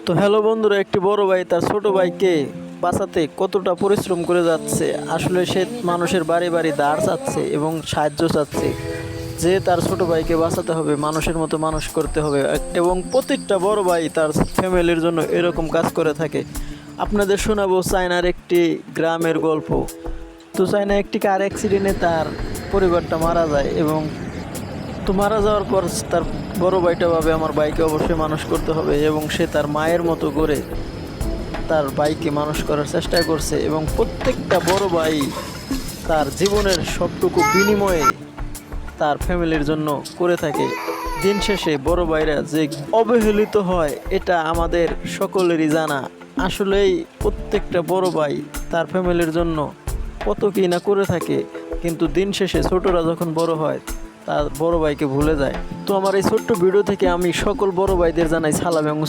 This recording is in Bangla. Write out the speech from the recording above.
তো হ্যালো বন্ধুরা, একটি বড় ভাই তার ছোট ভাইকে বাঁচাতে কতটা পরিশ্রম করে যাচ্ছে। আসলে সে মানুষের বাড়ি বাড়ি ধার চাচ্ছে এবং সাহায্য চাচ্ছে যে তার ছোট ভাইকে বাঁচাতে হবে, মানুষের মতো মানুষ করতে হবে। এবং প্রত্যেকটা বড় ভাই তার ফ্যামিলির জন্য এরকম কাজ করে থাকে। আপনাদের শোনাবো চায়নার একটি গ্রামের গল্প। তো চায়না একটি কার অ্যাক্সিডেন্টে তার পরিবারটা মারা যায় এবং মারা যাওয়ার পর তার বড় ভাইটা ভাবে আমার ভাইকে অবশ্যই মানুষ করতে হবে এবং সে তার মায়ের মতো করে তার ভাইকে মানুষ করার চেষ্টা করছে। এবং প্রত্যেকটা বড় ভাই তার জীবনের সবটুকু বিনিময়ে তার ফ্যামিলির জন্য করে থাকে। দিন শেষে বড় ভাইরা যে অবহেলিত হয় এটা আমাদের সকলেরই জানা। আসলেই প্রত্যেকটা বড় ভাই তার ফ্যামিলির জন্য কত কি না করে থাকে, কিন্তু দিন শেষে ছোটরা যখন বড় হয় তার বড় ভাইকে ভুলে যায়। তো আমার এই ছোট্ট ভিডিও থেকে আমি সকল বড় ভাইদের জানাই সালাম এবং